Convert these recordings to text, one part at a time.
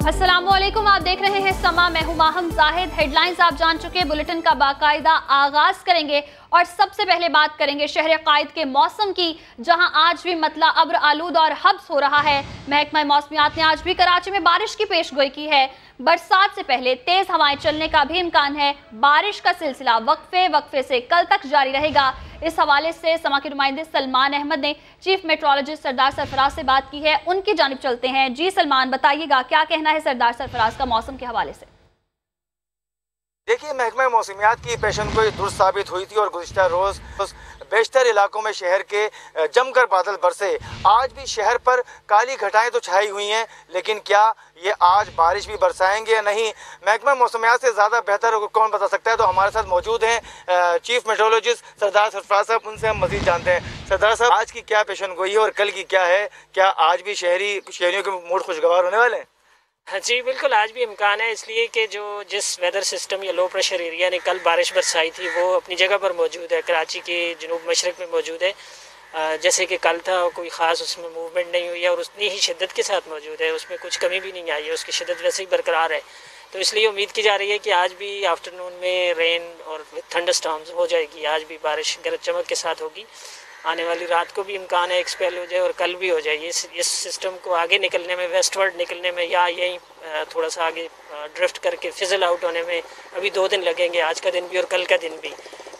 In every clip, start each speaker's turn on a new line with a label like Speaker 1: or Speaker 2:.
Speaker 1: अस्सलामुअलैकुम, आप देख रहे हैं समा। मैं हूं माहम जाहिद। हेडलाइंस आप जान चुके। बुलेटिन का बाकायदा आगाज करेंगे और सबसे पहले बात करेंगे शहर कायद के मौसम की, जहां आज भी मतला अब्र आलूद और हब्स हो रहा है। महकमा मौसमियात ने आज भी कराची में बारिश की पेशगोई की है। बरसात से पहले तेज हवाएं चलने का भी इम्कान है। बारिश का सिलसिला वक्फे से कल तक जारी रहेगा। इस हवाले से समा के नुमाइंदे सलमान अहमद ने चीफ मेट्रोलॉजिस्ट सरदार सरफराज से बात की है। उनकी जानिब चलते हैं। जी सलमान, बताइएगा क्या कहना है सरदार सरफराज का मौसम के हवाले से।
Speaker 2: देखिए, महकमा मौसमियात की पेशन गोई दुरुस्त साबित हुई थी और गुज़िश्ता रोज़ बेशतर इलाकों में शहर के जमकर बादल बरसे। आज भी शहर पर काली घटाएं तो छाई हुई हैं, लेकिन क्या ये आज बारिश भी बरसाएंगे या नहीं, महकमा मौसमियात से ज़्यादा बेहतर कौन बता सकता है। तो हमारे साथ मौजूद हैं चीफ मेट्रोलॉजिस्ट सरदार सरफराज साहब, उनसे हम मज़ीद जानते हैं। सरदार साहब, आज की क्या पेशन गोई है और कल की क्या है? क्या आज भी शहरियों के मूड खुशगवार होने वाले हैं?
Speaker 3: हाँ जी, बिल्कुल आज भी इम्कान है, इसलिए कि जिस वेदर सिस्टम या लो प्रेशर एरिया ने कल बारिश बरसाई थी वो अपनी जगह पर मौजूद है, कराची के जनूब मशरक़ में मौजूद है। जैसे कि कल था, कोई ख़ास उसमें मूवमेंट नहीं हुई है और उतनी ही शिद्दत के साथ मौजूद है, उसमें कुछ कमी भी नहीं आई है, उसकी शिद्दत वैसे ही बरकरार है। तो इसलिए उम्मीद की जा रही है कि आज भी आफ्टरनून में रेन और थंडर स्टॉर्म्स हो जाएगी। आज भी बारिश गरज चमक के साथ होगी। आने वाली रात को भी इम्कान है एक्सपेल हो जाए और कल भी हो जाए। इस सिस्टम को आगे निकलने में, वेस्टवर्ड निकलने में या यहीं थोड़ा सा आगे ड्रिफ्ट करके फिजल आउट होने में अभी 2 दिन लगेंगे, आज का दिन भी और कल का दिन भी।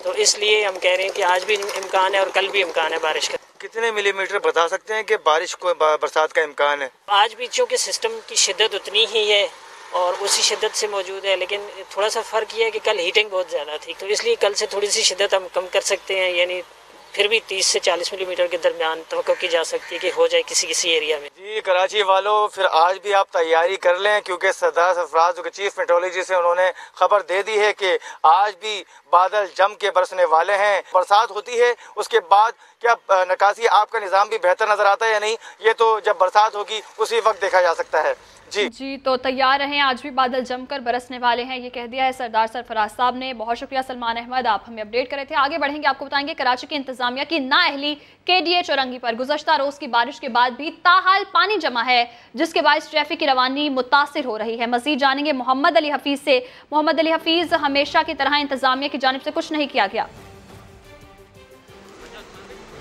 Speaker 3: तो इसलिए हम कह रहे हैं कि आज भी इम्कान है और कल भी इम्कान है बारिश का।
Speaker 2: कितने मिलीमीटर बता सकते हैं कि बारिश को बरसात का इम्कान है?
Speaker 3: आज भी चूँकि सिस्टम की शिद्दत उतनी ही है और उसी शिद्दत से मौजूद है, लेकिन थोड़ा सा फ़र्क यह है कि कल हीटिंग बहुत ज़्यादा थी, तो इसलिए कल से थोड़ी सी शिद्दत हम कम कर सकते हैं। यानी फिर भी 30 से 40 मिलीमीटर के दरमियान तवक्को की जा सकती है कि हो जाए किसी एरिया में।
Speaker 2: जी कराची वालों, फिर आज भी आप तैयारी कर लें, क्योंकि सरदार सरफराज जो कि चीफ मेट्रोलॉजिस्ट है, उन्होंने खबर दे दी है कि आज भी बादल जम के बरसने वाले हैं। बरसात होती है, उसके बाद क्या निकासी आपका निज़ाम भी बेहतर नज़र आता है या नहीं, ये तो जब बरसात होगी उसी वक्त देखा जा सकता है। जी
Speaker 1: तो तैयार रहें, आज भी बादल जमकर बरसने वाले हैं, ये कह दिया है सरदार सरफराज साहब ने। बहुत शुक्रिया सलमान अहमद, आप हमें अपडेट करे थे। आगे बढ़ेंगे, आपको बताएंगे कराची की इंतजामिया की नाअहली KDA चौरंगी पर गुज़श्ता रोज़ की बारिश के बाद भी ताहाल पानी जमा है, जिसके बायस ट्रैफिक की रवानी मुतासिर हो रही है। मज़ीद जानेंगे मोहम्मद अली हफीज़ से। मोहम्मद अली हफीज़, हमेशा की तरह इंतजामिया की जानिब से कुछ नहीं किया गया?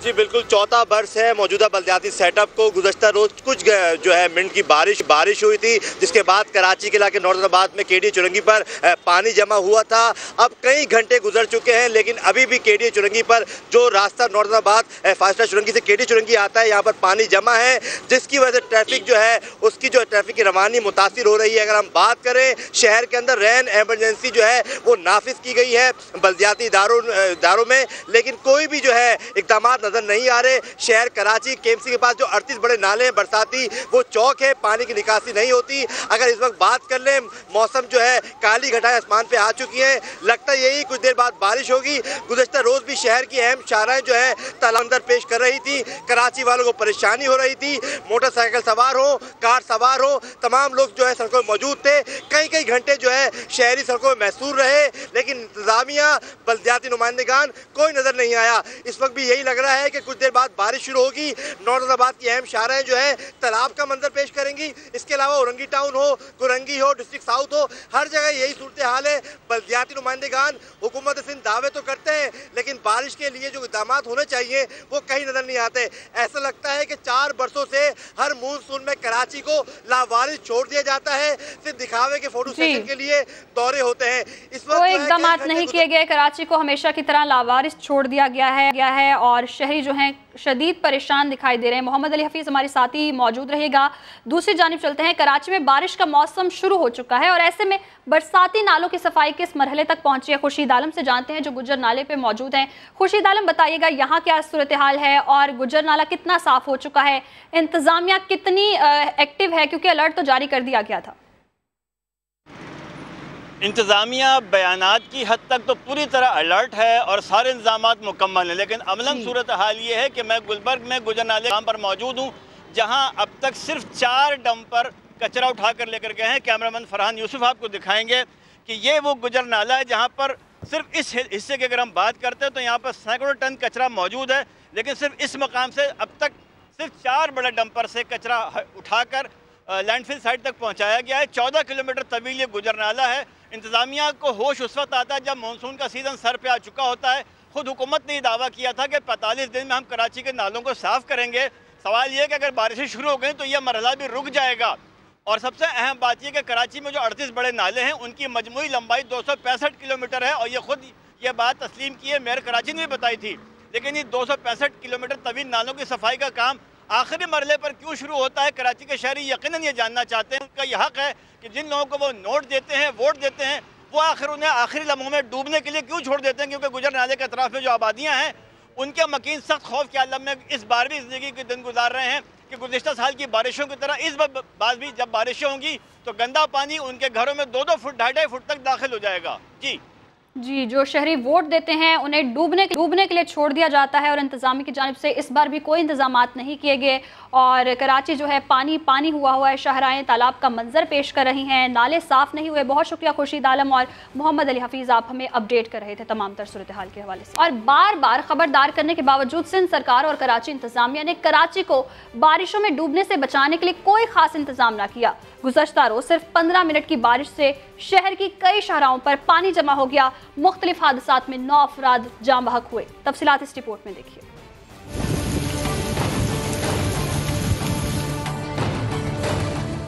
Speaker 4: जी बिल्कुल, चौथा बरस है मौजूदा बल्दियाती सेटअप को। गुज़श्ता रोज कुछ जो है मिनट की बारिश हुई थी, जिसके बाद कराची के इलाके नौरदाबाद में KDA चौरंगी पर पानी जमा हुआ था। अब कई घंटे गुजर चुके हैं, लेकिन अभी भी KDA चौरंगी पर जो रास्ता नौरदाबाद फास्टा चौरंगी से KDA चौरंगी आता है, यहाँ पर पानी जमा है, जिसकी वजह से ट्रैफिक जो है उसकी जो ट्रैफिक की रवानी मुतासिर हो रही है। अगर हम बात करें, शहर के अंदर रैन एमरजेंसी जो है वो नाफिज की गई है बल्दियाती इदारों में, लेकिन कोई भी जो है इक़दाम नजर नहीं आ रहे। शहर कराची KMC के पास जो 38 बड़े नाले हैं बरसाती, वो चौक है, पानी की निकासी नहीं होती। अगर इस वक्त बात कर लें, मौसम जो है काली घटाएं आसमान पे आ चुकी हैं, लगता है यही कुछ देर बाद बारिश होगी। गुज़श्ता रोज भी शहर की अहम शाहराएं जो है तालांदर पेश कर रही थी, कराची वालों को परेशानी हो रही थी। मोटरसाइकिल सवार हो, कार सवार हो, तमाम लोग जो है सड़कों में मौजूद थे। कई घंटे जो है शहरी सड़कों में महसूर रहे, लेकिन इंतजामिया, बल्दियाती नुमाइंदगान कोई नजर नहीं आया। इस वक्त भी यही लग रहा है कि कुछ देर बाद बारिश शुरू होगी। नौरदाबाद की अहम शाहराएं जो है तालाब का मंजर पेश करेंगी। इसके अलावा औरंगी टाउन हो, कुरंगी हो, डिस्ट्रिक्ट साउथ हो, हर जगह यही सूरत हाल है। बल्दियाती नुमाइंदगान हुकूमत सिंध दावे तो करते हैं, लेकिन बारिश के लिए जो इक़दाम होने चाहिए वो कहीं नजर नहीं आते। ऐसा लगता है कि 4 बरसों से हर मानसून में कराची को लावारिस छोड़ दिया जाता है, सिर्फ दिखावे के फोटो सेशन के लिए दौरे होते हैं। इस वक्त
Speaker 1: कोई इक़दाम नहीं किए गए, कराची को हमेशा की तरह लावारिस छोड़ दिया गया है और शहरी जो हैं शदीद परेशान दिखाई दे रहे हैं। मोहम्मद अली हफीज़ हमारे साथ ही मौजूद रहेगा। दूसरी जानिब चलते हैं, कराची में बारिश का मौसम शुरू हो चुका है और ऐसे में बरसाती नालों की सफाई किस मरहले तक पहुंची है, खुर्शीद आलम से जानते हैं जो गुज्जर नाले पे मौजूद हैं। खुर्शीद आलम, बताइएगा यहाँ क्या सूरत हाल है और गुज्जर नाला कितना साफ हो चुका है, इंतजामिया कितनी एक्टिव है, क्योंकि अलर्ट तो जारी कर दिया गया था।
Speaker 5: इंतज़ामिया बयानात की हद तक तो पूरी तरह अलर्ट है और सारे इंतजामात मुकम्मल हैं, लेकिन अमलन सूरत हाल ये है कि मैं गुलबर्ग में गुजर नाले पर मौजूद हूँ, जहाँ अब तक सिर्फ 4 डंपर कचरा उठा कर लेकर गए हैं। कैमरामैन फरहान यूसुफ आपको दिखाएंगे कि ये वो गुजर नाला है जहाँ पर सिर्फ इस हिस्से की अगर हम बात करते हैं तो यहाँ पर सैकड़ों टन कचरा मौजूद है, लेकिन सिर्फ इस मकाम से अब तक सिर्फ 4 बड़े डंपर से कचरा उठाकर लैंडफिल साइट तक पहुंचाया गया है। 14 किलोमीटर तवील ये गुजरनाला है। इंतज़ामिया को होश उस वक्त आता है जब मानसून का सीज़न सर पे आ चुका होता है। खुद हुकूमत ने दावा किया था कि 45 दिन में हम कराची के नालों को साफ़ करेंगे। सवाल ये है कि अगर बारिशें शुरू हो गई तो यह मरहला भी रुक जाएगा। और सबसे अहम बात यह कि कराची में जो 38 बड़े नाले हैं उनकी मजमूई लंबाई 265 किलोमीटर है और ये खुद ये बात तस्लीम की है, मेयर कराची ने भी बताई थी। लेकिन ये 265 किलोमीटर तवील नालों की सफाई का काम आखिरी मरहले पर क्यों शुरू होता है, कराची के शहरी यकीनन ये जानना चाहते हैं। उनका यह हक है कि जिन लोगों को वो नोट देते हैं, वोट देते हैं, वो आखिर उन्हें आखिरी लम्हों में डूबने के लिए क्यों छोड़ देते हैं, क्योंकि गुजर नाले के अतराफ में जो आबादियाँ हैं उनके मकीन सख्त खौफ के आलम में इस बार भी ज़िंदगी के दिन गुजार रहे हैं कि गुज़िश्ता साल की बारिशों की तरह इस बार भी जब बारिशें होंगी तो गंदा पानी उनके घरों में 2-2 फुट 2.5 फुट तक दाखिल हो जाएगा। जी, जो शहरी वोट देते हैं उन्हें डूबने के लिए छोड़ दिया जाता है और इंतज़ामिया की जानिब से इस बार भी कोई इंतजामात नहीं किए गए और कराची जो है पानी हुआ है। शाहराएं तालाब का मंजर पेश कर रही हैं, नाले साफ़ नहीं हुए। बहुत शुक्रिया खुर्शीद आलम और मोहम्मद अली हफीज़, आप हमें अपडेट कर रहे थे तमाम तर सूरत हाल के हवाले से। और बार बार खबरदार करने के बावजूद सिंध सरकार और कराची इंतजामिया ने कराची को बारिशों में डूबने से बचाने के लिए कोई खास इंतजाम ना किया। गुज़श्ता रोज सिर्फ 15 मिनट की बारिश से शहर की कई शाहराओं पर पानी जमा हो गया। मुख्तलिफ हादसात में 9 अफराद जाम बहक हुए। तफसीलात इस रिपोर्ट में देखिए।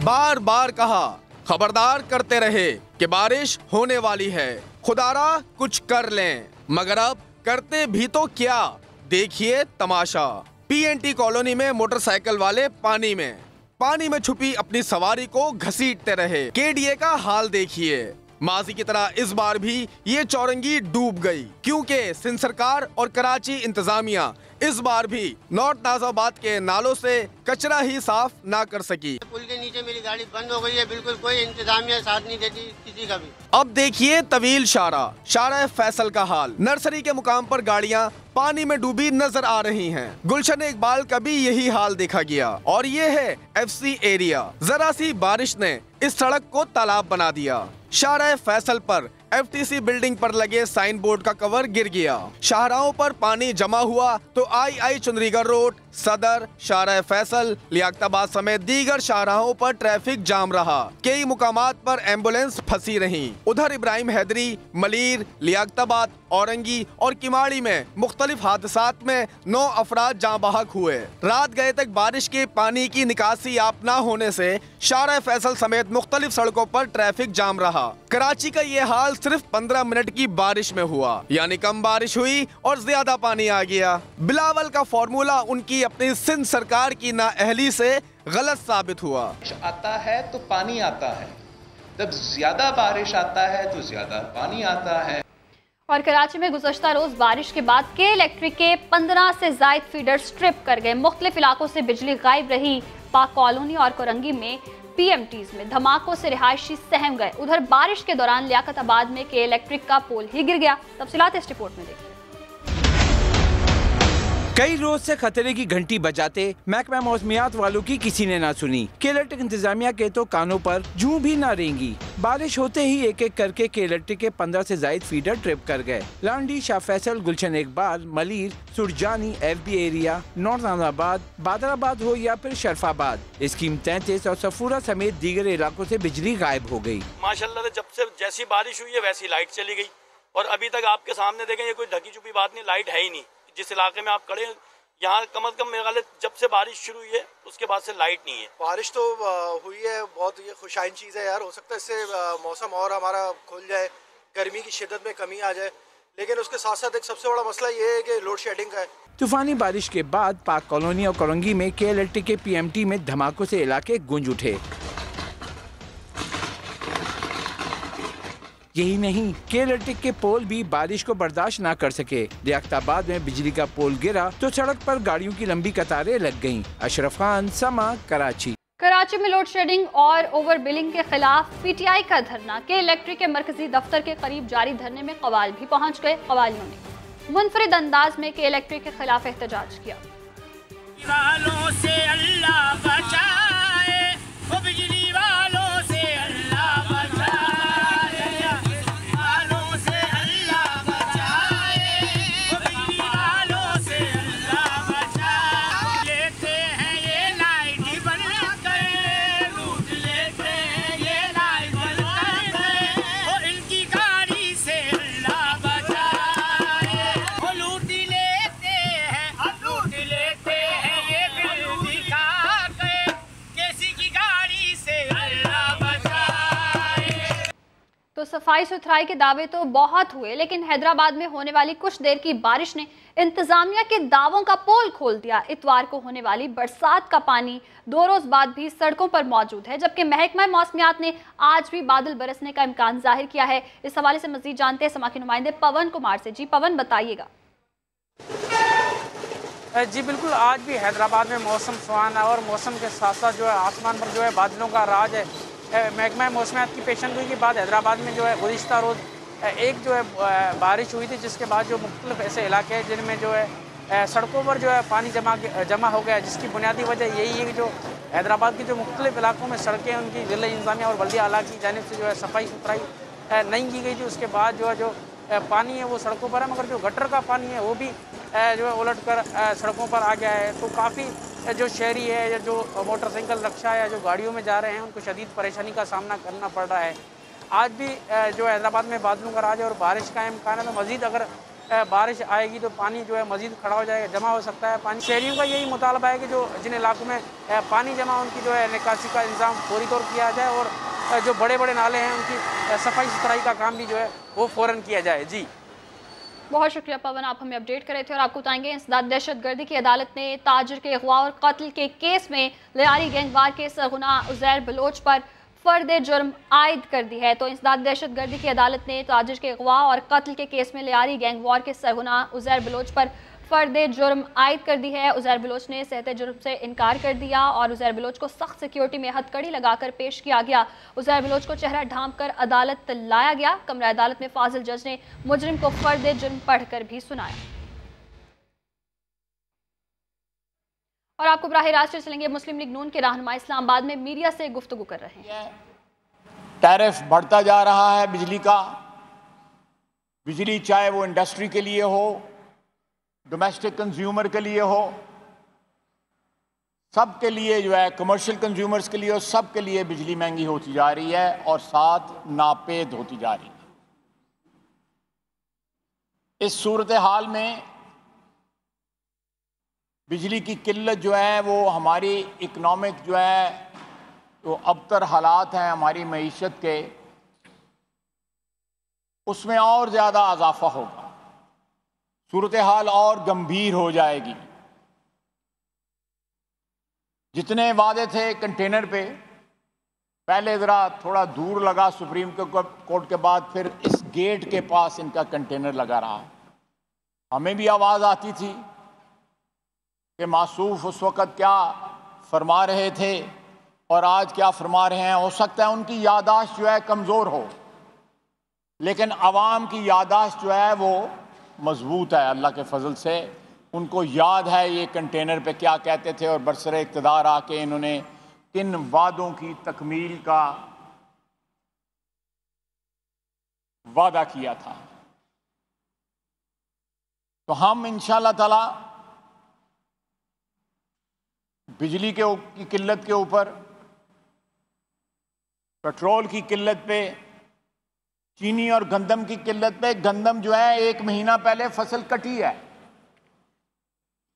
Speaker 6: बार बार कहा, खबरदार करते रहे कि बारिश होने वाली है, खुदारा कुछ कर लें, मगर अब करते भी तो क्या। देखिए तमाशा, पीएनटी कॉलोनी में मोटरसाइकिल वाले पानी में छुपी अपनी सवारी को घसीटते रहे। केडीए का हाल देखिए, माजी की तरह इस बार भी ये चौरंगी डूब गई, क्योंकि सिंध सरकार और कराची इंतजामिया इस बार भी नॉर्थ नाजाबाद के नालों से कचरा ही साफ ना कर सकी।
Speaker 7: पुल के नीचे मेरी गाड़ी बंद हो गई है, बिल्कुल कोई इंतजामिया साथ नहीं देती किसी का भी।
Speaker 6: अब देखिए तवील शारा फैसल का हाल। नर्सरी के मुकाम पर गाड़ियां पानी में डूबी नजर आ रही हैं। गुलशन इकबाल का भी यही हाल देखा गया और ये है FC एरिया। जरा सी बारिश ने इस सड़क को तालाब बना दिया। शारा फैसल पर FTC बिल्डिंग पर लगे साइन बोर्ड का कवर गिर गया। शाहराहों पर पानी जमा हुआ तो आई चुंदरीगढ़ रोड, सदर, शारा फैसल, लियाकताबाद समेत दीगर शाहराहों पर ट्रैफिक जाम रहा। कई मुकामात पर एम्बुलेंस फंसी रहीं। उधर इब्राहिम हैदरी, मलीर, लियाकताबाद, औरंगी और किमाड़ी में मुख्तलिफ हादसात में 9 अफराद जाँ बहक हुए। रात गए तक बारिश के पानी की निकासी आप न होने से शारा फैसल समेत मुख्तलिफ सड़कों पर ट्रैफिक जाम रहा। कराची का ये हाल सिर्फ 15 मिनट की बारिश में हुआ, यानी कम बारिश हुई और ज्यादा पानी आ गया। बिलावल का फॉर्मूला उनकी अपनी सिंध सरकार की नाअहली से गलत साबित हुआ।
Speaker 8: आता है तो पानी आता है, जब ज्यादा बारिश आता है तो ज्यादा पानी आता है।
Speaker 1: और कराची में गुज़श्ता रोज बारिश के बाद के इलेक्ट्रिक के 15 से ज़ायद फीडर स्ट्रिप कर गए। मुख्तलिफ इलाकों से बिजली गायब रही। पाक कॉलोनी और कोरंगी में PMTs में धमाकों से रिहायशी सहम गए। उधर बारिश के दौरान लियाकताबाद में के इलेक्ट्रिक का पोल ही गिर गया। तफसीलात इस रिपोर्ट में देखिए।
Speaker 9: कई रोज से खतरे की घंटी बजाते महकमा मौसमियात वालों की किसी ने ना सुनी। के इलेक्ट्रिक इंतजामिया के तो कानों पर जूं भी ना रेंगी। बारिश होते ही एक एक करके के इलेक्ट्रिक के 15 से ज़ायद फीडर ट्रिप कर गए। Landhi, Shah Faisal, Gulshan Iqbal, Malir, Surjani, FB area, north Nazimabad, बादराबाद हो या फिर शरफाबाद, स्कीम 33 और सफूरा समेत दीगर इलाकों से बिजली गायब हो गई।
Speaker 10: माशाल्लाह से जब से जैसी बारिश हुई है वैसी लाइट चली गई और अभी तक आपके सामने देखें ये कोई ढकी छुपी बात नहीं, लाइट है ही नहीं। जिस इलाके में आप खड़े यहाँ कम से कम मेरे ख्याल जब से बारिश शुरू हुई है उसके बाद से लाइट नहीं है।
Speaker 2: बारिश तो हुई है, बहुत ये खुशाइन चीज़ है यार। हो सकता है इससे मौसम और हमारा खुल जाए, गर्मी की शिद्दत में कमी आ जाए, लेकिन उसके साथ साथ एक सबसे बड़ा मसला ये है कि लोड शेडिंग का है।
Speaker 9: तूफानी बारिश के बाद पाक कॉलोनी और कोरंगी में के इलेक्ट्रिक के PMT में धमाकों से इलाके गूंज उठे। यही नहीं, के इलेक्ट्रिक के पोल भी बारिश को बर्दाश्त ना कर सके। लियाकताबाद में बिजली का पोल गिरा तो सड़क पर गाड़ियों की लंबी कतारें लग गईं। अशरफ खान, समा, कराची।
Speaker 1: कराची में लोड शेडिंग और ओवर बिलिंग के खिलाफ PTI का धरना। के इलेक्ट्रिक के मरकजी दफ्तर के करीब जारी धरने में कवाल भी पहुँच गए। कवालियों ने मुनफरिद अंदाज में के इलेक्ट्रिक के खिलाफ एहतजाज किया। सफाई सुथराई के दावे तो बहुत हुए, लेकिन हैदराबाद में होने वाली कुछ देर की बारिश ने इंतजामिया के दावों का पोल खोल दिया। इतवार को होने वाली बरसात का पानी 2 रोज बाद भी सड़कों पर मौजूद है, जबकि महकमा मौसमियात ने आज भी बादल बरसने का इम्कान जाहिर किया है। इस हवाले से मजीद जानते हैं समा के नुमाइंदे पवन कुमार से। जी पवन, बताइएगा।
Speaker 11: जी बिल्कुल, आज भी हैदराबाद में मौसम सुहाना और मौसम के साथ साथ जो है आसमान पर जो है बादलों का राज है। महकमा मौसमियात की पेशेंगोई के बाद हैदराबाद में जो है गुज़िश्ता रोज़ एक जो है बारिश हुई थी, जिसके बाद जो मुख्तलिफ ऐसे इलाके हैं जिनमें जो है सड़कों पर जो है पानी जमा हो गया, जिसकी बुनियादी वजह यही है कि जो हैदराबाद के जो मुख्तलिफ इलाकों में सड़कें उनकी ज़िला इंतज़ामिया और बल्दिया आला की जानिब से जो है सफाई सुथराई नहीं की गई थी। उसके बाद जो पानी है वो सड़कों पर है, मगर जो गटर का पानी है वो भी जो है उलट कर सड़कों पर आ गया है। तो काफ़ी जो शहरी है या जो मोटरसाइकिल रक्षा या जो गाड़ियों में जा रहे हैं उनको शदीद परेशानी का सामना करना पड़ रहा है। आज भी जो हैदराबाद में बादलों का राज है और बारिश का इम्कान है, तो मज़ीद अगर बारिश आएगी तो पानी जो है मज़ीद खड़ा हो जाएगा, जमा हो सकता है पानी। शहरियों का यही मुतालबा है कि जो जिन इलाकों में पानी जमा उनकी जो है निकासी का इंतज़ाम फौरी तौर किया जाए और जो बड़े बड़े नाले हैं उनकी सफाई सुथराई का काम भी जो है वो फ़ौरन किया जाए। जी
Speaker 1: बहुत शुक्रिया पवन, आप हमें अपडेट कर रहे थे। और आपको बताएंगे इंसदाद दहशतगर्दी की अदालत ने ताजिर के अगवा और कत्ल के केस में लियारी गैंगवार के सरगुना उज़ैर बलोच पर फर्द जुर्म आयद कर दी है। तो इंसदाद दहशतगर्दी की अदालत ने ताजिर के अगवा और कत्ल के केस में लियारी गैंगवार के सरगुना उज़ैर बलोच पर फर्द जुर्म आयद कर दी है। उज़ैर बलोच ने सहते जुर्म से इनकार कर दिया और उज़ैर बलोच को सख्त सिक्योरिटी में हथकड़ी लगाकर पेश किया गया। उज़ैर बलोच को चेहरा ढांप कर अदालत लाया गया। कमरा अदालत में फाजिल जज ने मुजरिम को फर्द जुर्म पढ़कर भी सुनाया। और आपको बराह रास्त चलेंगे, मुस्लिम लीग नून के रहनुमा इस्लामाबाद में मीडिया से गुफ्तगू कर रहे हैं।
Speaker 12: टैरिफ बढ़ता जा रहा है बिजली का। बिजली चाहे वो इंडस्ट्री के लिए हो, डोमेस्टिक कंज्यूमर के लिए हो, सब के लिए जो है कमर्शियल कंज्यूमर्स के लिए हो, सब के लिए बिजली महंगी होती जा रही है और साथ नापेद होती जा रही है। इस सूरत हाल में बिजली की किल्लत जो है वो हमारी इकनॉमिक जो है तो अबतर हालात हैं हमारी मईशत के, उसमें और ज़्यादा इजाफा होगा, सूरत हाल और गंभीर हो जाएगी। जितने वादे थे कंटेनर पे, पहले ज़रा थोड़ा दूर लगा सुप्रीम कोर्ट के बाद, फिर इस गेट के पास इनका कंटेनर लगा रहा। हमें भी आवाज़ आती थी कि मासूफ उस वक़्त क्या फरमा रहे थे और आज क्या फरमा रहे हैं। हो सकता है उनकी यादाश्त जो है कमज़ोर हो, लेकिन आवाम की यादाश्त जो है वो मजबूत है। अल्लाह के फजल से उनको याद है ये कंटेनर पे क्या कहते थे और बरसरे इक़्तिदार आके इन्होंने किन वादों की तकमील का वादा किया था। तो हम इंशाअल्लाह ताला बिजली की किल्लत के ऊपर, पेट्रोल की किल्लत पे, चीनी और गंदम की किल्लत पे, गंदम जो है 1 महीना पहले फसल कटी है,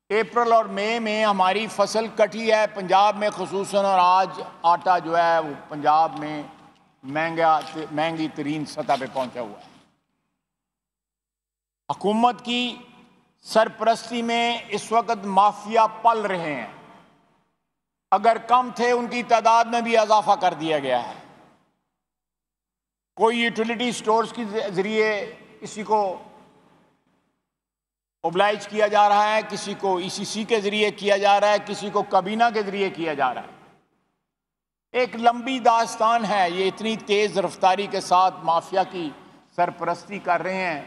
Speaker 12: अप्रैल और मई में हमारी फसल कटी है पंजाब में खुसूसन, और आज आटा जो है वो पंजाब में महंगी तरीन सतह पे पहुंचा हुआ है। हुकूमत की सरपरस्ती में इस वक्त माफिया पल रहे हैं। अगर कम थे उनकी तादाद में भी इजाफा कर दिया गया है। कोई यूटिलिटी स्टोर्स के जरिए किसी को ओब्लाइज किया जा रहा है, किसी को ईसीसी के जरिए किया जा रहा है, किसी को कबीना के जरिए किया जा रहा है। एक लंबी दास्तान है। ये इतनी तेज रफ्तारी के साथ माफिया की सरपरस्ती कर रहे हैं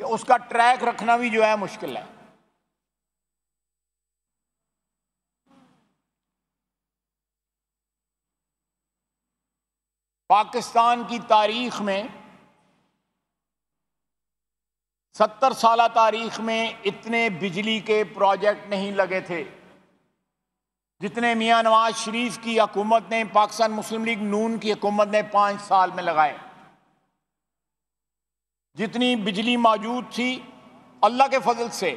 Speaker 12: कि उसका ट्रैक रखना भी जो है मुश्किल है। पाकिस्तान की तारीख में 70 साल तारीख में इतने बिजली के प्रोजेक्ट नहीं लगे थे जितने मियां नवाज शरीफ की हुकूमत ने, पाकिस्तान मुस्लिम लीग नून की हुकूमत ने 5 साल में लगाए। जितनी बिजली मौजूद थी अल्लाह के फजल से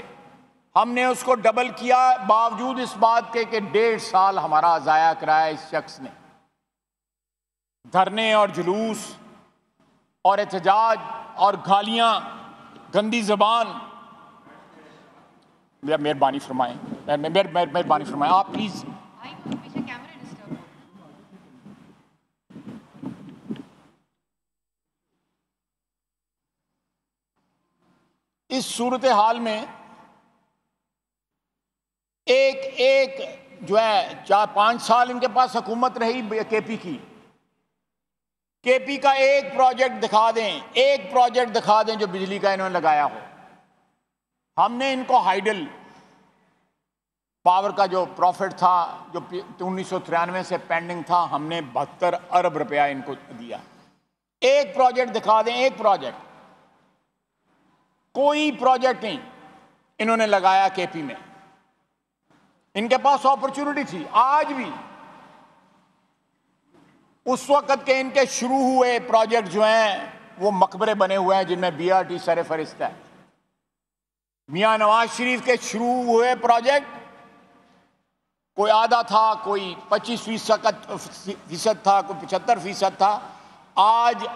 Speaker 12: हमने उसको डबल किया, बावजूद इस बात के कि 1.5 साल हमारा ज़ाया कराया इस शख्स ने। धरने और जुलूस, और एहतजाज और गालियां, गंदी जबान, मेहरबानी फरमाएं, मेहरबानी फरमाएं आप प्लीज। इस सूरत हाल में एक जो है 4-5 साल इनके पास हुकूमत रही केपी की, केपी का एक प्रोजेक्ट दिखा दें, एक प्रोजेक्ट दिखा दें जो बिजली का इन्होंने लगाया हो। हमने इनको हाइडल पावर का जो प्रॉफिट था जो 1993 से पेंडिंग था, हमने 72 अरब रुपया इनको दिया। एक प्रोजेक्ट दिखा दें, एक प्रोजेक्ट, कोई प्रोजेक्ट नहीं इन्होंने लगाया केपी में। इनके पास अपॉर्चुनिटी थी, आज भी उस वक्त के इनके शुरू हुए प्रोजेक्ट जो हैं वो मकबरे बने हुए हैं जिनमें बीआरटी सरफहरिस्त है। मियां नवाज शरीफ के शुरू हुए प्रोजेक्ट कोई आधा था, कोई 25% था, कोई 75% था। आज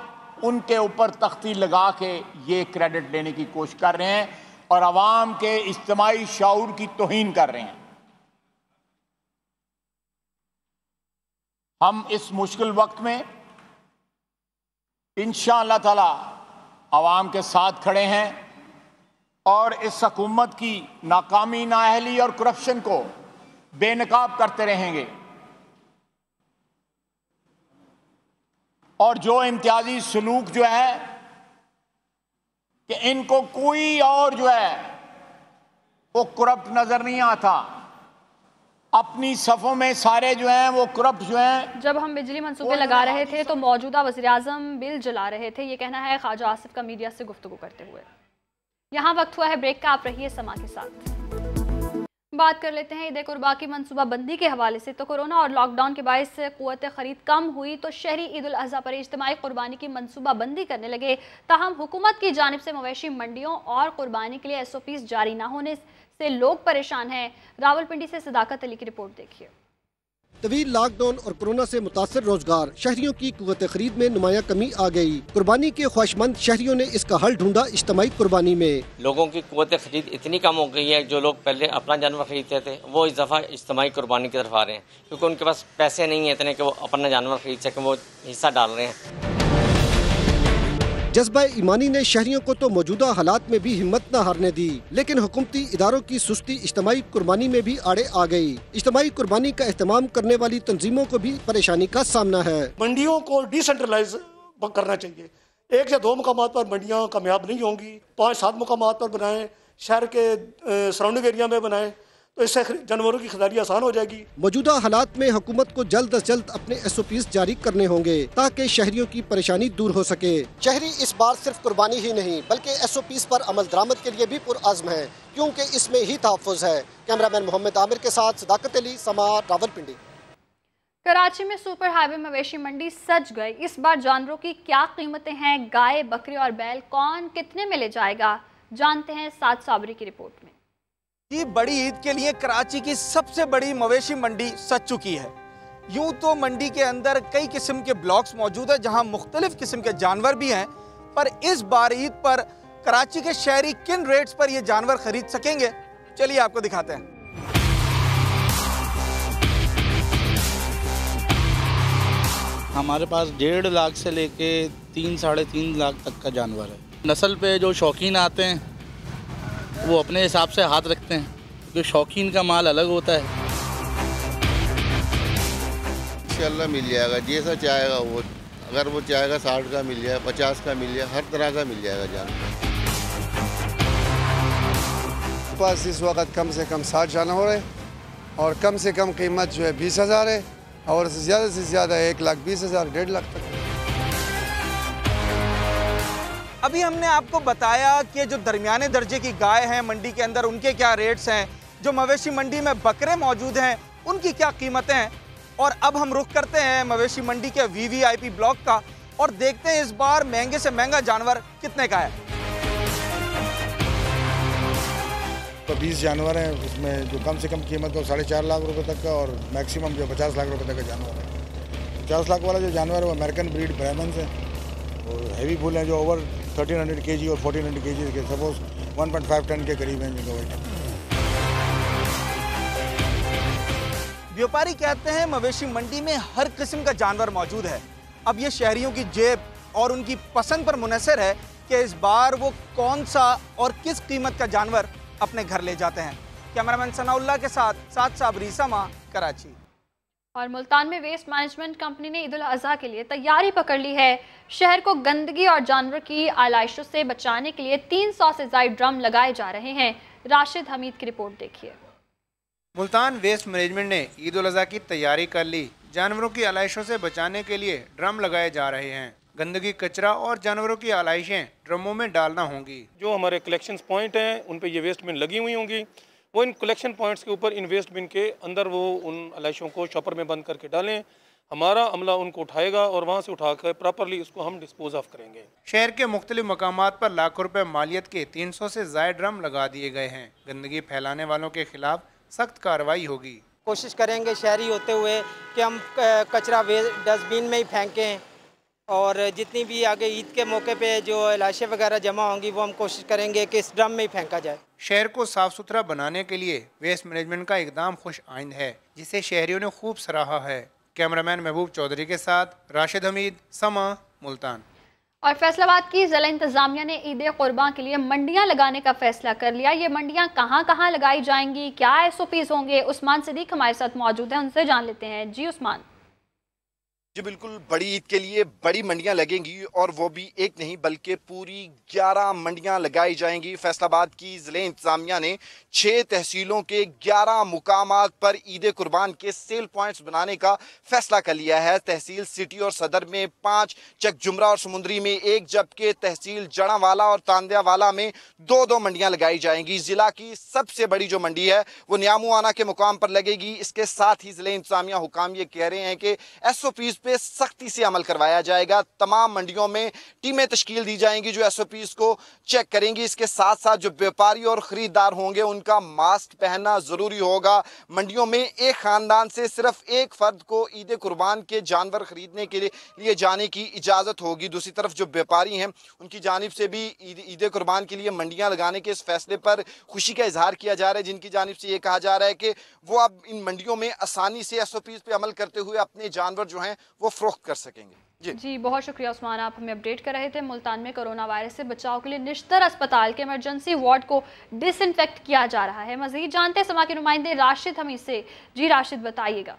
Speaker 12: उनके ऊपर तख्ती लगा के ये क्रेडिट लेने की कोशिश कर रहे हैं और आवाम के इज्तिमाई शऊर की तौहीन कर रहे हैं। हम इस मुश्किल वक्त में इंशाअल्लाह ताला आवाम के साथ खड़े हैं और इस हुकूमत की नाकामी, नाअहली और करप्शन को बेनकाब करते रहेंगे और जो इम्तियाजी सलूक जो है कि इनको कोई और जो है वो करप्ट नजर नहीं आता, अपनी सफ़ों में सारे जो हैं वो करप्ट जो हैं।
Speaker 1: जब हम बिजली मंसूबे लगा रहे थे तो मौजूदा वज़ीर-ए-आज़म बिल जला रहे थे, ये कहना है ख्वाजा आसिफ का मीडिया से गुफ्तगू करते हुए। यहाँ वक्त हुआ है ब्रेक का, आप रहिए समा के साथ। बात कर लेते हैं ईद कुर्बा की मनसूबा बंदी के हवाले से। तो कोरोना और लॉकडाउन के बायस क़ुव्वत ख़रीद कम हुई तो शहरी ईद उल अज़हा पर इज्तिमाई कुर्बानी की मनसूबा बंदी करने लगे। ताहम हुकूमत की जानिब से मवेशी मंडियों और कुर्बानी के लिए SOPs जारी न होने से लोग परेशान हैं। रावलपिंडी से सदाकत अली की रिपोर्ट देखिए।
Speaker 13: तवील लॉकडाउन और कोरोना से मुतासर रोजगार, शहरियों की कुव्वत खरीद में नुमाया कमी आ गई। कुर्बानी के ख्वाहिशमंद शहरियों ने इसका हल ढूंढा इज्तिमाई कुर्बानी में।
Speaker 14: लोगों की कुव्वत खरीद इतनी कम हो गई है, जो लोग पहले अपना जानवर खरीदते थे वो इस दफ़ा इज्तिमाई कुर्बानी की तरफ आ रहे हैं, क्योंकि उनके पास पैसे नहीं है इतने कि वो अपना जानवर खरीद सकें, वो हिस्सा डाल रहे हैं।
Speaker 13: जज्बा ईमानी ने शहरियों को तो मौजूदा हालात में भी हिम्मत न हारने दी, लेकिन हुकूमती इदारों की सुस्ती इज्तिमाई कुर्बानी में भी आड़े आ गई। इज्तिमाई कुर्बानी का एहतमाम करने वाली तंजीमों को भी परेशानी का सामना है।
Speaker 15: मंडियों को डिसेंट्रलाइज करना चाहिए। 1 या 2 मुकामात पर मंडियाँ कामयाब नहीं होंगी, 5-7 मुकामात पर बनाएं, शहर के सराउंडिंग एरिया में बनाएं, तो इससे जानवरों की खरीदारी आसान हो जाएगी।
Speaker 13: मौजूदा हालात में हुकूमत को जल्द अज जल्द अपने SOPs जारी करने होंगे ताकि शहरियों की परेशानी दूर हो सके। शहरी इस बार सिर्फ कुर्बानी ही नहीं बल्कि SOPs पर अमल दरामद के लिए भी पुरअज़्म है, क्योंकि इसमें ही तहफ़्फ़ुज़ है। कैमरामैन मोहम्मद आमिर के साथ सदाकत अली, समा, रावलपिंडी।
Speaker 1: कराची में सुपर हाईवे मवेशी मंडी सज गई। इस बार जानवरों की क्या कीमतें हैं, गाय, बकरी और बैल कौन कितने में ले जाएगा, जानते हैं साद साबरी की रिपोर्ट में।
Speaker 16: बड़ी ईद के लिए कराची की सबसे बड़ी मवेशी मंडी सज चुकी है। यूं तो मंडी के अंदर कई किस्म के ब्लॉक्स मौजूद है जहां मुख्तलिफ किस्म के जानवर भी हैं, पर इस बार ईद पर कराची के शहरी किन रेट्स पर ये जानवर खरीद सकेंगे, चलिए आपको दिखाते हैं।
Speaker 17: हमारे पास 1.5 लाख से लेके 3-3.5 लाख तक का जानवर है। नस्ल पे जो शौकीन आते हैं वो अपने हिसाब से हाथ रखते हैं, क्योंकि शौकीन का माल अलग होता है।
Speaker 18: इंशाल्लाह मिल जाएगा, जैसा चाहेगा वो, अगर वो चाहेगा 60 का मिल जाएगा, 50 का मिल जाएगा, हर तरह का मिल जाएगा जानवर।
Speaker 19: पास इस वक्त कम से कम 60 जानवर है और कम से कम कीमत जो है 20,000 है और से ज़्यादा 1,20,000, 1.5 लाख तक।
Speaker 16: अभी हमने आपको बताया कि जो दरमियाने दर्जे की गाय हैं मंडी के अंदर उनके क्या रेट्स हैं, जो मवेशी मंडी में बकरे मौजूद हैं उनकी क्या कीमतें हैं। और अब हम रुख करते हैं मवेशी मंडी के VVIP ब्लॉक का और देखते हैं इस बार महंगे से महंगा जानवर कितने का है।
Speaker 20: तो 20 जानवर हैं, उसमें जो कम से कम कीमत हो 4.5 लाख रुपए तक का और मैक्सिमम जो 50 लाख रुपए तक का जानवर है। 50 लाख वाला जो जानवर है वो अमेरिकन ब्रीड ब्राह्मण है, हैवी फूल हैं जो ओवर 1300 kg और 1400 kg के सपोज 1.5 टन के करीब हैं जिनका वेट।
Speaker 16: व्यापारी कहते हैं मवेशी मंडी में हर किस्म का जानवर मौजूद है। अब ये शहरियों की जेब और उनकी पसंद पर मुनहसर है कि इस बार वो कौन सा और किस कीमत का जानवर अपने घर ले जाते हैं। कैमरामैन सनाउल्लाह के साथ साबरी समा, कराची।
Speaker 1: और मुल्तान में वेस्ट मैनेजमेंट कंपनी ने ईद उल अज़हा के लिए तैयारी पकड़ ली है। शहर को गंदगी और जानवर की आलाइशों से बचाने के लिए 300 से ज़ायद ड्रम लगाए जा रहे हैं। राशिद हमीद की रिपोर्ट देखिए।
Speaker 21: मुल्तान वेस्ट मैनेजमेंट ने ईद उल अज़हा की तैयारी कर ली। जानवरों की आलाइशों से बचाने के लिए ड्रम लगाए जा रहे हैं। गंदगी, कचरा और जानवरों की आलाइशें ड्रमों में डालना होंगी।
Speaker 22: जो हमारे कलेक्शन पॉइंट हैं उन पे ये वेस्ट बिन लगी हुई होंगी, वो इन कलेक्शन पॉइंट्स के ऊपर इन वेस्ट बिन के अंदर वो उन आलाइशों को शॉपर में बंद करके डालें। हमारा अमला उनको उठाएगा और वहाँ से उठाकर प्रॉपरली उसको हम डिस्पोज ऑफ करेंगे।
Speaker 21: शहर के मुख्तलिफ मकामात पर लाखों रुपए मालियत के 300 से ज़ायद ड्रम लगा दिए गए हैं। गंदगी फैलाने वालों के खिलाफ सख्त कार्रवाई होगी।
Speaker 23: कोशिश करेंगे शहरी होते हुए कि हम कचरा डस्टबिन में ही फेंकें और जितनी भी आगे ईद के मौके पे जो लाशें वगैरह जमा होंगी वो हम कोशिश करेंगे कि इस ड्रम में ही फेंका जाए।
Speaker 21: शहर को साफ सुथरा बनाने के लिए वेस्ट मैनेजमेंट का इकदाम खुश आइंद है, जिसे शहरियों ने खूब सराहा है। कैमरामैन महबूब चौधरी के साथ राशिद हमीद, समा, मुल्तान।
Speaker 1: और फैसलाबाद की जिला इंतजामिया ने ईद कुर्बान के लिए मंडियां लगाने का फैसला कर लिया। ये मंडियां कहां कहां लगाई जाएंगी, क्या SOPs होंगे, उस्मान सिद्दीक हमारे साथ मौजूद हैं, उनसे जान लेते हैं। जी उस्मान।
Speaker 24: जी बिल्कुल, बड़ी ईद के लिए बड़ी मंडियां लगेंगी और वो भी एक नहीं बल्कि पूरी 11 मंडियां लगाई जाएंगी। फैसलाबाद की ज़िले इंतजामिया ने 6 तहसीलों के 11 मुकामात पर ईद कुर्बान के सेल पॉइंट्स बनाने का फैसला कर लिया है। तहसील सिटी और सदर में 5, चक जुमरा और समुंदरी में 1, जबकि तहसील जड़ावाला और तांदियावाला में 2-2 मंडियां लगाई जाएंगी। ज़िला की सबसे बड़ी जो मंडी है वो न्यामुआना के मुकाम पर लगेगी। इसके साथ ही ज़िले इंतजामिया हुकाम ये कह रहे हैं कि SOPs पे सख्ती से अमल करवाया जाएगा। तमाम मंडियों में टीमें तश्कील दी जाएंगी जो SOPs को चेक करेंगी। इसके साथ साथ जो व्यापारी और खरीदार होंगे उनका मास्क पहनना जरूरी होगा। मंडियों में एक खानदान से सिर्फ एक फर्द को ईद कुर्बान के जानवर खरीदने के लिए जाने की इजाजत होगी। दूसरी तरफ जो व्यापारी हैं उनकी जानिब से भी ईद कुर्बान के लिए मंडियां लगाने के इस फैसले पर खुशी का इजहार किया जा रहा है, जिनकी जानिब से ये कहा जा रहा है कि वो अब इन मंडियों में आसानी से SOPs पे अमल करते हुए अपने जानवर जो हैं वो फरोख्त कर सकेंगे।
Speaker 1: जी बहुत शुक्रिया उस्मान, आप हमें अपडेट कर रहे थे। मुल्तान में कोरोना वायरस से बचाव के लिए निश्तर अस्पताल के इमरजेंसी वार्ड को डिसइंफेक्ट किया जा रहा है। मजीद जानते हैं समा के नुमाइंदे राशिद हमीद से। जी राशिद, बताइएगा।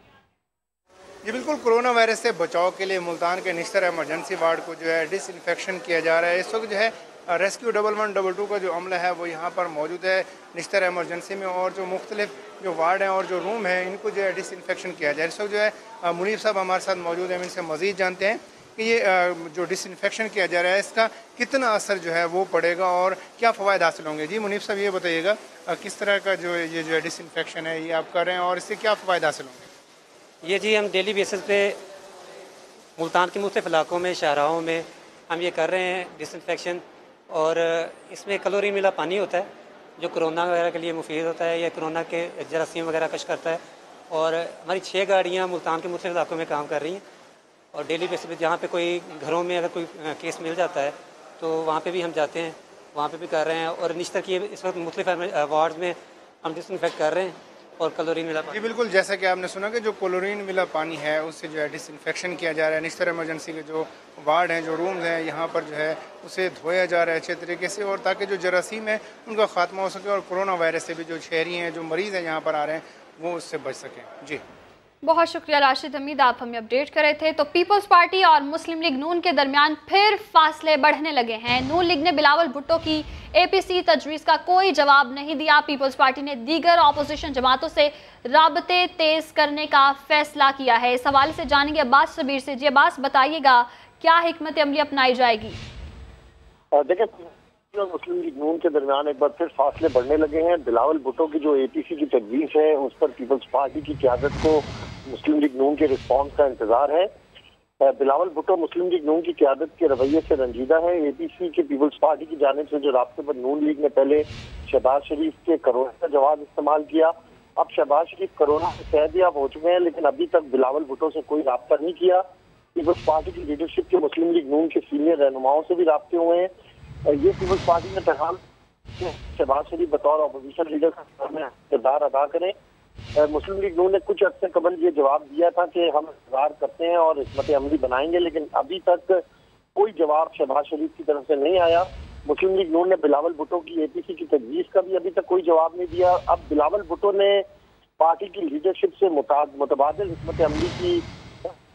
Speaker 21: जी बिल्कुल, कोरोना वायरस से बचाव के लिए मुल्तान के निश्तर इमरजेंसी वार्ड को जो है डिसइंफेक्शन किया जा रहा है। इस वक्त जो है रेस्क्यू 1112 का जो अमला है वो यहाँ पर मौजूद है निश्तर इमरजेंसी में, और जो मुख्तलिफ जो वार्ड हैं और जो रूम हैं इनको जो है डिसइंफेक्शन किया जाए। इस वक्त जो है मुनीर साहब हमारे साथ मौजूद हैं, इनसे मज़ीद जानते हैं कि ये जो डिसइंफेक्शन किया जा रहा है इसका कितना असर जो है वो पड़ेगा और क्या फ़वाद हासिल होंगे। जी मुनीर साहब, ये बताइएगा किस तरह का जो ये जो है डिसइंफेक्शन है ये आप कर रहे हैं और इससे क्या फ़वाद हासिल होंगे।
Speaker 25: ये जी हम डेली बेसिस पे मुल्तान के मुख्तलिफ इलाकों में, शाहराहों में हम ये कर रहे हैं डिसइंफेक्शन, और इसमें क्लोरीन मिला पानी होता है जो कोरोना वगैरह के लिए मुफीद होता है, या कोरोना के जरासीम वगैरह कश करता है। और हमारी 6 गाड़ियाँ मुल्तान के मुख्तलिफ इलाकों में काम कर रही हैं, और डेली बेसिस पे जहाँ पे कोई घरों में अगर कोई केस मिल जाता है तो वहाँ पे भी हम जाते हैं, वहाँ पे भी कर रहे हैं। और निश्तर की इस वक्त मुख्तलिफ वार्ड में हम डिसइंफेक्ट कर रहे हैं और क्लोरीन मिला पानी।
Speaker 21: जी बिल्कुल, जैसा कि आपने सुना कि जो क्लोरीन मिला पानी है उससे जो है डिसइंफेक्शन किया जा रहा है। निश्तर इमरजेंसी के जो वार्ड हैं, जो रूम्स हैं, यहाँ पर जो है उसे धोया जा रहा है अच्छे तरीके से, और ताकि जो जरासीम है उनका खात्मा हो सके और कोरोना वायरस से भी जो शहरी हैं, जो मरीज़ हैं यहाँ पर आ रहे हैं वो उससे बच सकें। जी
Speaker 1: बहुत शुक्रिया राशिद हमीद, आप हमें अपडेट कर रहे थे। तो पीपल्स पार्टी और मुस्लिम लीग नून के दरमियान फिर फासले बढ़ने लगे हैं। नून लीग ने बिलावल भुट्टो की APC तजवीज़ का कोई जवाब नहीं दिया। पीपल्स पार्टी ने दीगर अपोजिशन जमातों से राबते तेज करने का फैसला किया है। इस हवाले से जानेंगे अब्बास सबीर से। जी अब्बास, बताइएगा क्या हिकमत अमली अपनाई जाएगी।
Speaker 26: देखिए, और मुस्लिम लीग नून के दरमियान एक बार फिर फासले बढ़ने लगे हैं। बिलावल भुट्टो की जो APC की तजवीज़ है उस पर पीपल्स पार्टी की क़यादत को मुस्लिम लीग नून के रिस्पॉन्स का इंतजार है। बिलावल भुट्टो मुस्लिम लीग नून की क़यादत के रवैये से रंजीदा है। APC के पीपल्स पार्टी की जानिब से जो राब्ते पर नून लीग ने पहले शहबाज शरीफ के कोरोना का जवाब इस्तेमाल किया, अब शहबाज शरीफ कोरोना से सेहतयाब हो चुके हैं लेकिन अभी तक बिलावल भुट्टो से कोई राब्ता नहीं किया। पीपल्स पार्टी की लीडरशिप के मुस्लिम लीग नून के सीनियर रहनुमाओं से भी राब्ते हुए हैं। ये पीपल्स पार्टी ने पैगाम शहबाज शरीफ बतौर अपोजिशन लीडर का किरदार अदा करें। मुस्लिम लीग नून ने कुछ अर्से कबल ये जवाब दिया था कि हम इंतजार करते हैं और हिकमत अमली बनाएंगे, लेकिन अभी तक कोई जवाब शहबाज शरीफ की तरफ से नहीं आया। मुस्लिम लीग नून ने बिलावल भुट्टो की एपीसी की तजवीज़ का भी अभी तक कोई जवाब नहीं दिया। अब बिलावल भुट्टो ने पार्टी की लीडरशिप से मुतबादिल हिकमत अमली की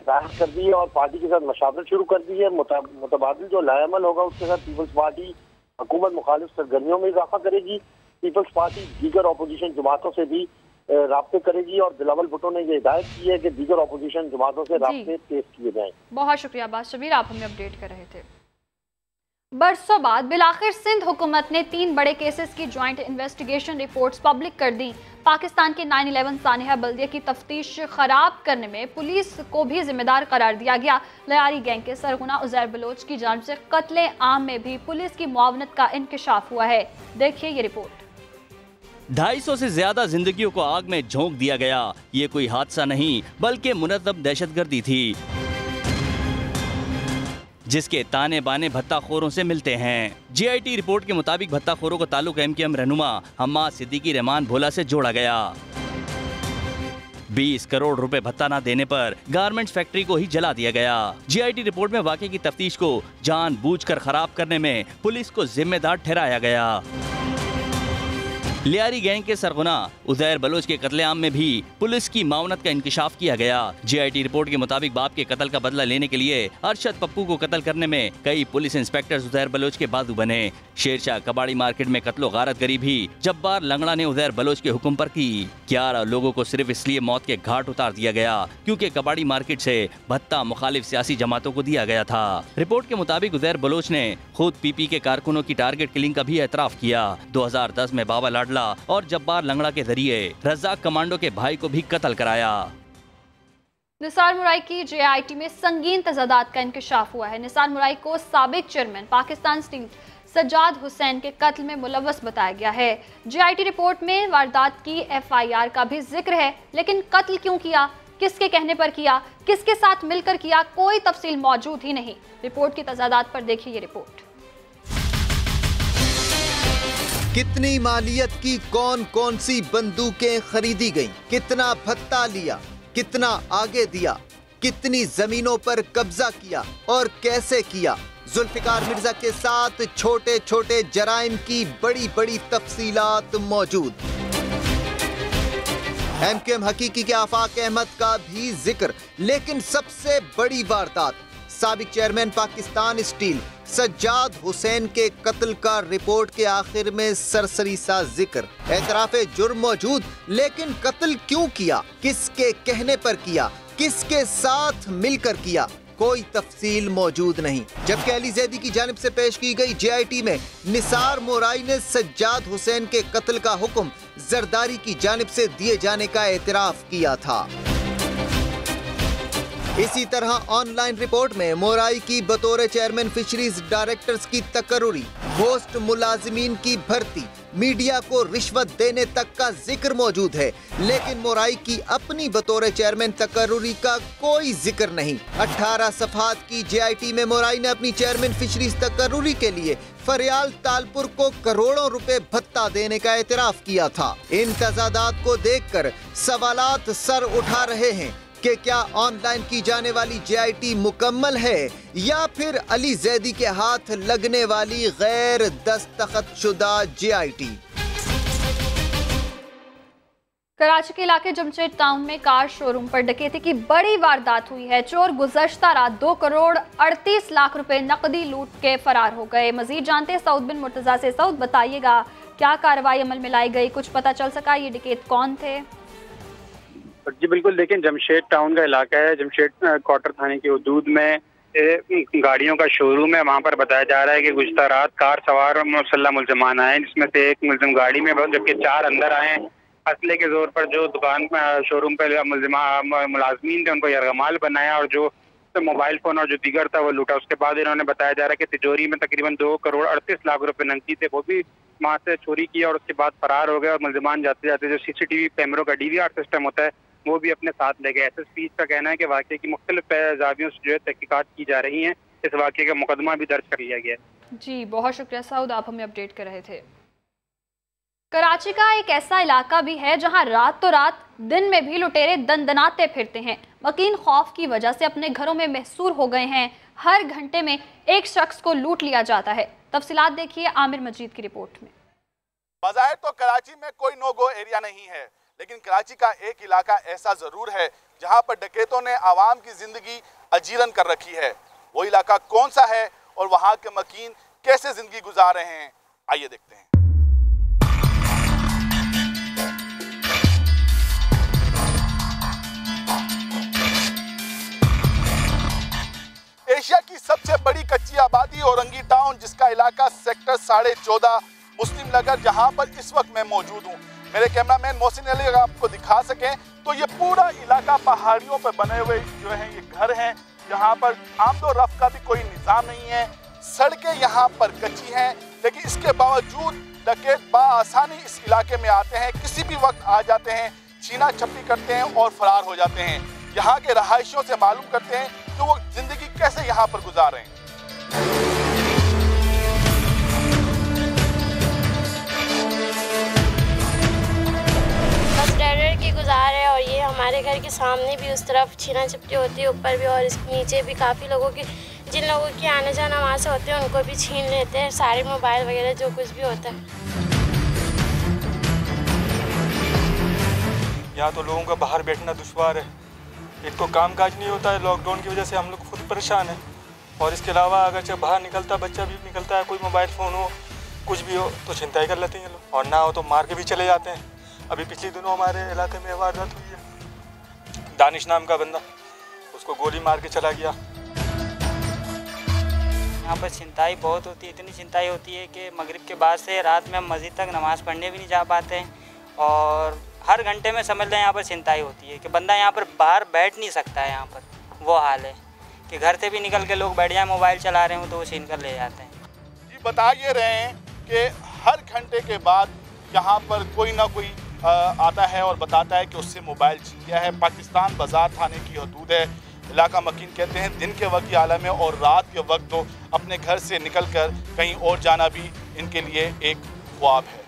Speaker 26: जाहिर कर दी है और पार्टी के साथ मशावरत शुरू कर दी है। मुतबादिल जो लाएमल होगा उसके साथ पीपल्स पार्टी हुकूमत मुखालिफ सरगर्मियों में इजाफा करेगी। पीपल्स पार्टी दीगर अपोजिशन जमातों से भी राब्ते करेगी और बिलावल भुट्टो ने ये हिदायत की है कि दीगर अपोजिशन जमातों से राब्ते तेज किए जाएं।
Speaker 1: बहुत शुक्रिया अब्बास शबीर, आप हमें अपडेट कर रहे थे। बरसों बाद बिलाखिर सिंध हुकूमत ने 3 बड़े केसेस की ज्वाइंट इन्वेस्टिगेशन रिपोर्ट्स पब्लिक कर दी। पाकिस्तान के 9/11 सानिया बल्दिया की तफ्तीश खराब करने में पुलिस को भी जिम्मेदार करार दिया गया। लियारी गैंग के सरगना उज़ैर बलोच की जानिब से कत्ले आम में भी पुलिस की मुआवनत का इंकशाफ हुआ है। देखिए ये रिपोर्ट।
Speaker 3: 250 से ज्यादा जिंदगियों को आग में झोंक दिया गया। ये कोई हादसा नहीं बल्कि मुनज़्ज़म दहशतगर्दी थी जिसके ताने बाने भत्ताखोरों से मिलते हैं। जीआईटी रिपोर्ट के मुताबिक भत्ताखोरों को ताल्लुक एमकेएम रहनुमा हम्माद सिद्दीकी रहमान भोला से जोड़ा गया। 20 करोड़ रुपए भत्ता न देने पर गारमेंट्स फैक्ट्री को ही जला दिया गया। जीआईटी रिपोर्ट में वाकये की तफ्तीश को जानबूझकर खराब करने में पुलिस को जिम्मेदार ठहराया गया। लियारी गैंग के सरगना उज़ैर बलोच के कत्लेआम में भी पुलिस की मावनत का इंकशाफ किया गया। जीआईटी रिपोर्ट के मुताबिक बाप के कत्ल का बदला लेने के लिए अरशद पप्पू को कत्ल करने में कई पुलिस इंस्पेक्टर्स उज़ैर बलोच के बाजू बने। शेरशाह कबाड़ी मार्केट में कत्लो गारत गरी भी जब्बार लंगड़ा ने उज़ैर बलोच के हुक्म पर की। 11 लोगों को सिर्फ इसलिए मौत के घाट उतार दिया गया क्योंकि कबाड़ी मार्केट से भत्ता मुखालिफ सियासी जमातों को दिया गया था। रिपोर्ट के मुताबिक उज़ैर बलोच ने खुद पीपी के कारकुनों की टारगेट किलिंग का भी एतराफ किया। 2010 में बाबा लाडला और जब्बार लंगड़ा के जरिए रज़ाक कमांडो के भाई को भी कत्ल कराया।
Speaker 1: निसार मुराई की जेआईटी में संगीन तजादात का इंकशाफ हुआ है। निसार मुराई को साबिक चेयरमैन पाकिस्तान स्टील सज्जाद हुसैन के कत्ल में मुलव्वस बताया गया है। जेआईटी रिपोर्ट में वारदात की एफआईआर का भी जिक्र है, लेकिन कत्ल क्यों किया, किसके कहने पर किया, किसके साथ मिलकर किया, कोई तफसील मौजूद ही नहीं। रिपोर्ट की तजादात पर देखिए ये रिपोर्ट।
Speaker 4: कितनी मालियत की कौन कौन सी बंदूकें खरीदी गईं, कितना भत्ता लिया, कितना आगे दिया, कितनी जमीनों पर कब्जा किया और कैसे किया। जुल्फिकार मिर्जा के साथ छोटे छोटे जराइम की बड़ी बड़ी तफसीलात मौजूद। एमकेएम हकीकी के आफाक अहमद का भी जिक्र, लेकिन सबसे बड़ी वारदात साबिक चेयरमैन पाकिस्तान स्टील सज्जाद हुसैन के कत्ल का रिपोर्ट के आखिर में सरसरी सा जिक्र। एतराफे जुर्म मौजूद, लेकिन कत्ल क्यों किया, किसके कहने पर किया, किसके साथ मिलकर किया, कोई तफसील मौजूद नहीं। जबकि अली जैदी की जानिब से पेश की गई जेआईटी में निसार मोराई ने सज्जाद हुसैन के कत्ल का हुक्म जरदारी की जानिब से दिए जाने का एतराफ किया था। इसी तरह ऑनलाइन रिपोर्ट में मोराई की बतौर चेयरमैन फिशरीज डायरेक्टर्स की तकर्रुरी, पोस्ट मुलाजिमीन की भर्ती, मीडिया को रिश्वत देने तक का जिक्र मौजूद है, लेकिन मोराई की अपनी बतौर चेयरमैन तकर्रुरी का कोई जिक्र नहीं। 18 सफहात की जेआईटी में मोराई ने अपनी चेयरमैन फिशरीज तकर्रुरी के लिए फरियाल तालपुर को करोड़ों रुपए भत्ता देने का एतराफ किया था। इन तजादात को देखकर सवालात सर उठा रहे हैं कि क्या ऑनलाइन की जाने वाली जेआईटी मुकम्मल है या फिर अली जैदी के हाथ लगने वाली गैर दस्तखत शुदा जेआईटी।
Speaker 1: कराची के इलाके जमशेद टाउन में कार शोरूम पर डकैती की बड़ी वारदात हुई है। चोर गुज़श्ता रात 2 करोड़ 38 लाख रुपए नकदी लूट के फरार हो गए। मजीद जानते हैं सऊद बिन मुर्तजा से। सऊद, बताइएगा क्या कार्रवाई अमल में लाई गई, कुछ पता चल सका, ये डकैत कौन थे?
Speaker 5: जी बिल्कुल, देखिए जमशेद टाउन का इलाका है। जमशेद क्वार्टर थाने की हदूद में गाड़ियों का शोरूम है। वहाँ पर बताया जा रहा है कि गुज़श्ता रात कार सवार मुसल्लह मुलजमान आए, जिसमें से एक मुलजिम गाड़ी में, जबकि 4 अंदर आए। असले के जोर पर जो दुकान शोरूम पर मुलाजमीन थे उनको यरगमाल बनाया और जो मोबाइल फोन और जो दीगर था वो लूटा। उसके बाद इन्होंने बताया जा रहा है कि तिजोरी में तकरीबन 2 करोड़ 38 लाख रुपए नकदी थे, वो भी वहाँ से चोरी किया और उसके बाद फरार हो गए। और मुलजमान जाते जाते जो सीसीटीवी कैमरों का डीवीआर सिस्टम होता है वो भी अपने साथ ले गए। SSP का कहना है कि वाक़े की मुख्तलिफ ज़ावियों से जो है तहकीकात की जा रही हैं। इस वाक़े का मुकदमा भी दर्ज कर लिया गया है।
Speaker 1: जी बहुत शुक्रिया सऊद, आप हमें अपडेट कर रहे थे। कराची का एक ऐसा इलाका भी है जहां रात तो रात, दिन में भी लुटेरे दंदनाते फिरते हैं। मकीन खौफ की वजह से अपने घरों में महसूर हो गए हैं। हर घंटे में एक शख्स को लूट लिया जाता है। तफसीलात देखिए आमिर मजीद की रिपोर्ट में।
Speaker 2: बज़ाहिर तो कराची में कोई नो गो एरिया नहीं है, लेकिन कराची का एक इलाका ऐसा जरूर है जहां पर डकैतों ने आवाम की जिंदगी अजीरन कर रखी है। वो इलाका कौन सा है और वहां के मकीन कैसे जिंदगी गुजार रहे हैं, आइए देखते हैं। एशिया की सबसे बड़ी कच्ची आबादी औरंगी टाउन, जिसका इलाका सेक्टर 14.5 मुस्लिम नगर, जहां पर इस वक्त मैं मौजूद हूं। मेरे कैमरामैन मोहसिन अली अगर आपको दिखा सकें तो ये पूरा इलाका पहाड़ियों पर बने हुए जो है ये घर हैं, जहां पर आमदो रफ्त का भी कोई निज़ाम नहीं है। सड़कें यहाँ पर कच्ची हैं, लेकिन इसके बावजूद डकैत बआसानी इस इलाके में आते हैं, किसी भी वक्त आ जाते हैं, छीना छपटी करते हैं और फरार हो जाते हैं। यहाँ के रहायशियों से मालूम करते हैं कि वो जिंदगी कैसे यहाँ पर गुजार रहे हैं।
Speaker 6: बस डर की गुजार है, और ये हमारे घर के सामने भी उस तरफ छीना झपटी होती है, ऊपर भी और इसके नीचे भी काफ़ी लोगों की, जिन लोगों की आने जाना वहाँ से होते हैं उनको भी छीन लेते हैं, सारे मोबाइल वगैरह जो कुछ भी होता है।
Speaker 7: यहाँ तो लोगों का बाहर बैठना दुश्वार है। एक तो काम काज नहीं होता है, लॉकडाउन की वजह से हम लोग खुद परेशान हैं, और इसके अलावा अगर जब बाहर निकलता बच्चा भी निकलता है, कोई मोबाइल फ़ोन हो कुछ भी हो तो चिंता ही कर लेते हैं लोग, और ना हो तो मार के भी चले जाते हैं। अभी पिछले दिनों हमारे इलाके में वारदात हुई है, दानिश नाम का बंदा, उसको गोली मार के चला गया।
Speaker 8: यहाँ पर चिंताई बहुत होती है, इतनी चिंताई होती है कि मगरिब के बाद से रात में हम मस्जिद तक नमाज़ पढ़ने भी नहीं जा पाते हैं, और हर घंटे में समझ लें यहाँ पर चिंताई होती है कि बंदा यहाँ पर बाहर बैठ नहीं सकता है। यहाँ पर वो हाल है कि घर से भी निकल के लोग बैठ जाए, मोबाइल चला रहे हो तो वो छीन कर ले जाते हैं।
Speaker 2: जी बता ये रहे हैं कि हर घंटे के बाद यहाँ पर कोई ना कोई आता है और बताता है कि उससे मोबाइल छीन गया है। पाकिस्तान बाजार थाने की हदूद है। इलाका मकीन कहते हैं दिन के वक्त ये आलम है, और रात के वक्त तो अपने घर से निकल कर कहीं और जाना भी इनके लिए एक ख्वाब है।